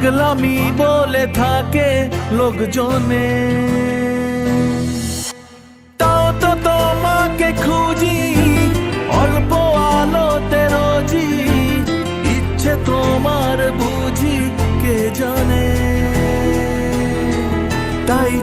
পাগলামি বলে থাকে লোকজনে। তাও তো তোমাকে খুঁজি অল্প আলোতে রোজি, ইচ্ছে তোমার বুঝি কে জানে। তাই